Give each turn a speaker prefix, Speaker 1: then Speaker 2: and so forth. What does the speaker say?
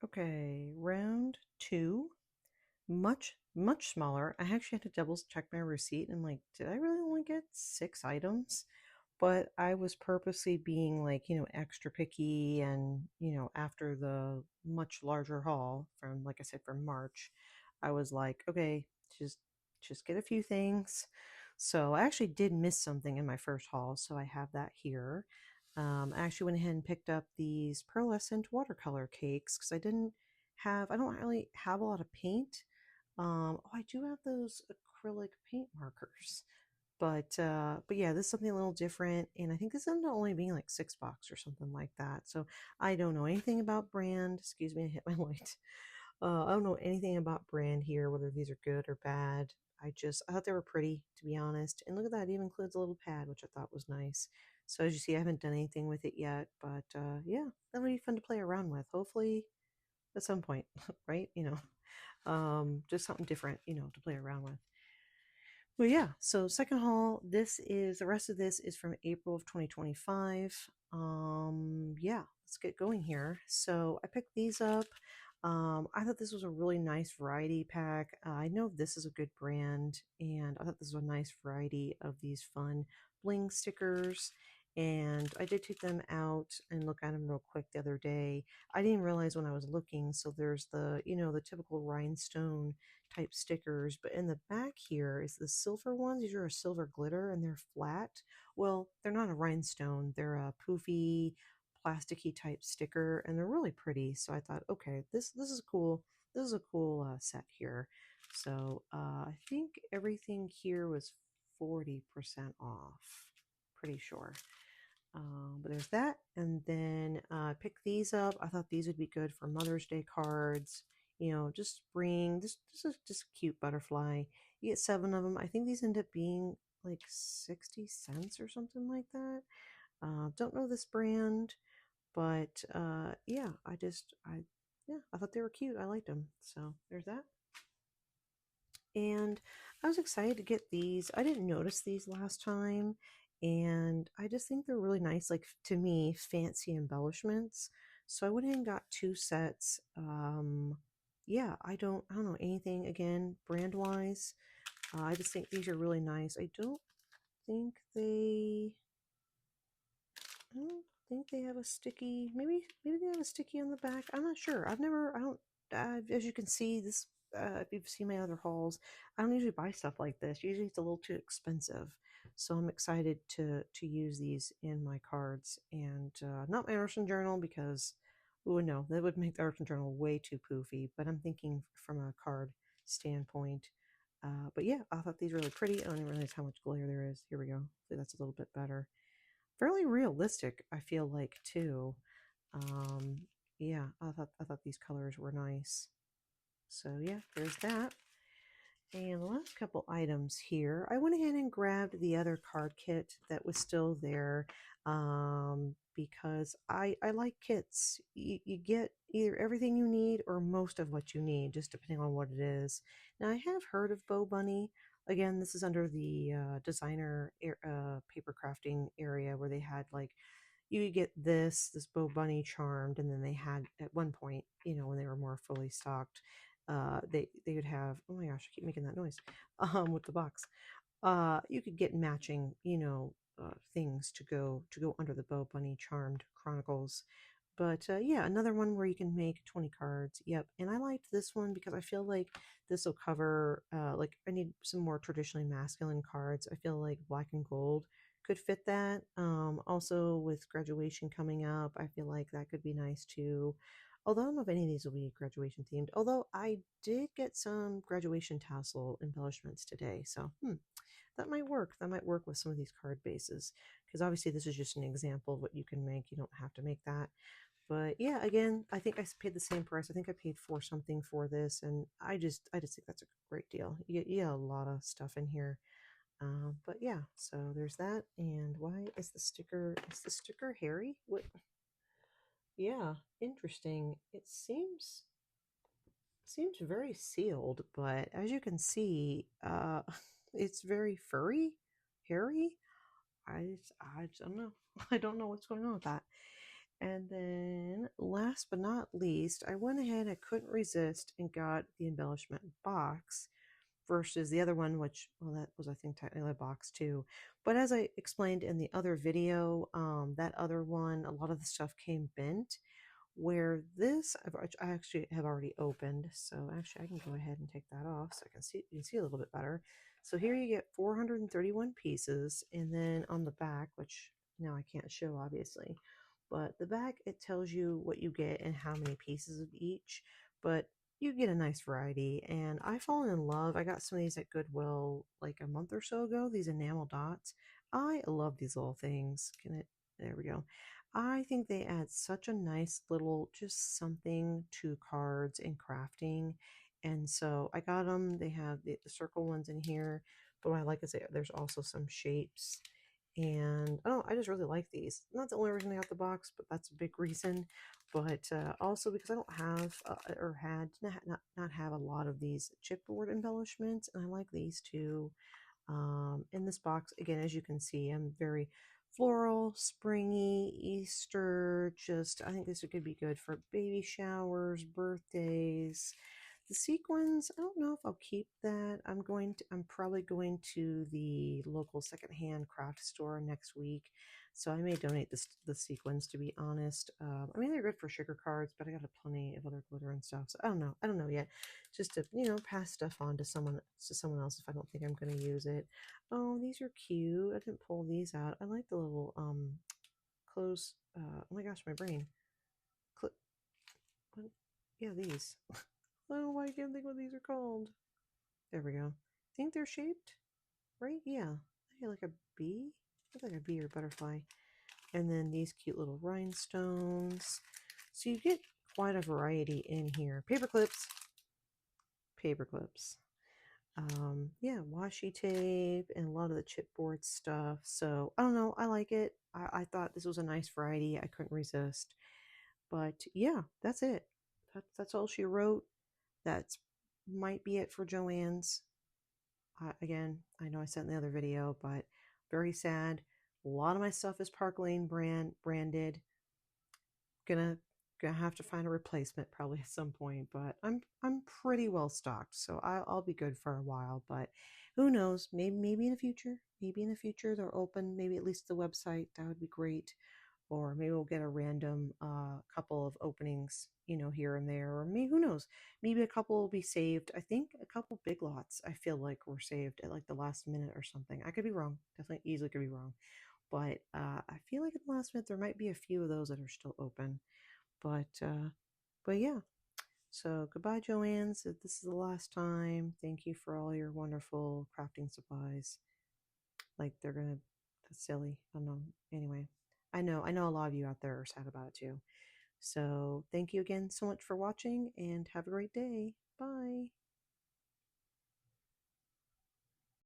Speaker 1: Okay, round two, much smaller. I actually had to double check my receipt and like, did I really only get 6 items? But I was purposely being like, extra picky and, after the much larger haul from, like I said, from March, I was like, okay, just get a few things. So I actually did miss something in my first haul, so I have that here. I actually went ahead and picked up these pearlescent watercolor cakes because I don't really have a lot of paint. Oh, I do have those acrylic paint markers. But yeah, this is something a little different, and I think this ended up only being like $6 or something like that. So I don't know anything about brand. Excuse me, I hit my light. I don't know anything about brand here, whether these are good or bad. I thought they were pretty, to be honest. And look at that, it even includes a little pad, which I thought was nice. So as you see, I haven't done anything with it yet, but yeah, that'll be fun to play around with. Hopefully at some point, right? Just something different, to play around with. Well, yeah. So second haul, the rest of this is from April of 2025. Yeah, let's get going here. So I picked these up. I thought this was a really nice variety pack. I know this is a good brand, and I thought this was a nice variety of these fun bling stickers. And I did take them out and look at them real quick the other day. I didn't realize when I was looking. So there's the typical rhinestone type stickers, but in the back here is the silver ones. These are a silver glitter and they're flat. Well, they're not a rhinestone, they're a poofy, plasticky type sticker, and they're really pretty. So I thought, okay, this is cool. This is a cool set here. So I think everything here was 40% off. Pretty sure. But there's that. And then pick these up. I thought these would be good for Mother's Day cards. Just bring this is just a cute butterfly. You get 7 of them. I think these end up being like 60 cents or something like that. Don't know this brand, but yeah, I thought they were cute. I liked them. So there's that. And I was excited to get these. I didn't notice these last time, and I just think they're really nice, like to me, fancy embellishments. So I went ahead and got 2 sets. Yeah, I don't know anything again brand wise. I just think these are really nice. Think they, I don't think they have a sticky. Maybe they have a sticky on the back. I'm not sure. I don't. As you can see, this. If you've seen my other hauls, I don't usually buy stuff like this. Usually, it's a little too expensive. So I'm excited to use these in my cards and not my Arson journal because, oh no, that would make the Arson journal way too poofy. But I'm thinking from a card standpoint. But yeah, I thought these were really pretty. I don't even realize how much glare there is. Here we go. Hopefully that's a little bit better. Fairly realistic, I feel like too. Um, yeah, I thought these colors were nice. So yeah, there's that. And the last couple items here, I went ahead and grabbed the other card kit that was still there because I like kits. You get either everything you need or most of what you need, just depending on what it is. Now, I have heard of Bow Bunny. Again, this is under the designer paper crafting area where they had like you could get this Bow Bunny charmed, and then they had at one point, when they were more fully stocked, they would have, oh my gosh, I keep making that noise with the box. You could get matching, things to go under the Bow Bunny Charmed Chronicles. But yeah, another one where you can make 20 cards. Yep. And I liked this one because I feel like this will cover, like, I need some more traditionally masculine cards. I feel like black and gold could fit that. Also, with graduation coming up, I feel like that could be nice too. Although I don't know if any of these will be graduation themed. Although I did get some graduation tassel embellishments today. So, that might work. That might work with some of these card bases. Because obviously, this is just an example of what you can make. You don't have to make that. But yeah, again, I think I paid the same price. I think I paid for something for this, and I just think that's a great deal. You get a lot of stuff in here. But yeah, so there's that. And why is the sticker? Is the sticker hairy? What? Yeah, interesting. It seems very sealed, but as you can see, it's very furry, hairy. I don't know. I don't know what's going on with that. And then last but not least, I went ahead, I couldn't resist and got the embellishment box versus the other one, which, well, that was, I think, technically a box too. But as I explained in the other video, that other one, a lot of the stuff came bent, where this I actually have already opened. So actually I can go ahead and take that off so I can see, you can see a little bit better. So here you get 431 pieces, and then on the back, which now I can't show obviously, but the back, it tells you what you get and how many pieces of each, but you get a nice variety. And I've fallen in love. I got some of these at Goodwill like a month or so ago, these enamel dots. I love these little things. Can it, there we go. I think they add such a nice little, just something to cards and crafting. And so I got them. They have the circle ones in here, but what I like is there's also some shapes. And oh, I just really like these. Not the only reason I got the box, but that's a big reason. But also because I don't have or had not have a lot of these chipboard embellishments, and I like these too. In this box, again, as you can see, I'm very floral, springy, Easter. Just, I think this could be good for baby showers, birthdays. The sequins, I don't know if I'll keep that. I'm probably going to the local secondhand craft store next week. So I may donate the sequins, to be honest. I mean, they're good for sugar cards, but I got plenty of other glitter and stuff. So I don't know. I don't know yet. Just to, pass stuff on to someone else if I don't think I'm going to use it. Oh, these are cute. I didn't pull these out. I like the little clothes. Oh my gosh, my brain. Clip. What? Yeah, these. I don't know why I can't think what these are called. There we go. Think they're shaped, right? Yeah. Hey, like a bee. Looks like a bee or butterfly. And then these cute little rhinestones. So you get quite a variety in here. Paper clips. Paper clips. Yeah, washi tape and a lot of the chipboard stuff. So I don't know, I like it. I thought this was a nice variety. I couldn't resist. But yeah, that's it. That's all she wrote. That's might be it for Joann's. Again, I know I said in the other video, but very sad. A lot of my stuff is Park Lane branded. Gonna have to find a replacement probably at some point, but I'm pretty well stocked, so I'll be good for a while. But who knows? Maybe in the future, they're open. Maybe at least the website, that would be great. Or maybe we'll get a random couple of openings, here and there. Or maybe, who knows? Maybe a couple will be saved. I think a couple big lots I feel like were saved at like the last minute or something. I could be wrong. Definitely easily could be wrong. But I feel like at the last minute there might be a few of those that are still open. But yeah. So goodbye, Joann. So this is the last time. Thank you for all your wonderful crafting supplies. Like they're gonna, that's silly. I don't know. Anyway, I know a lot of you out there are sad about it too. So thank you again so much for watching, and have a great day. Bye.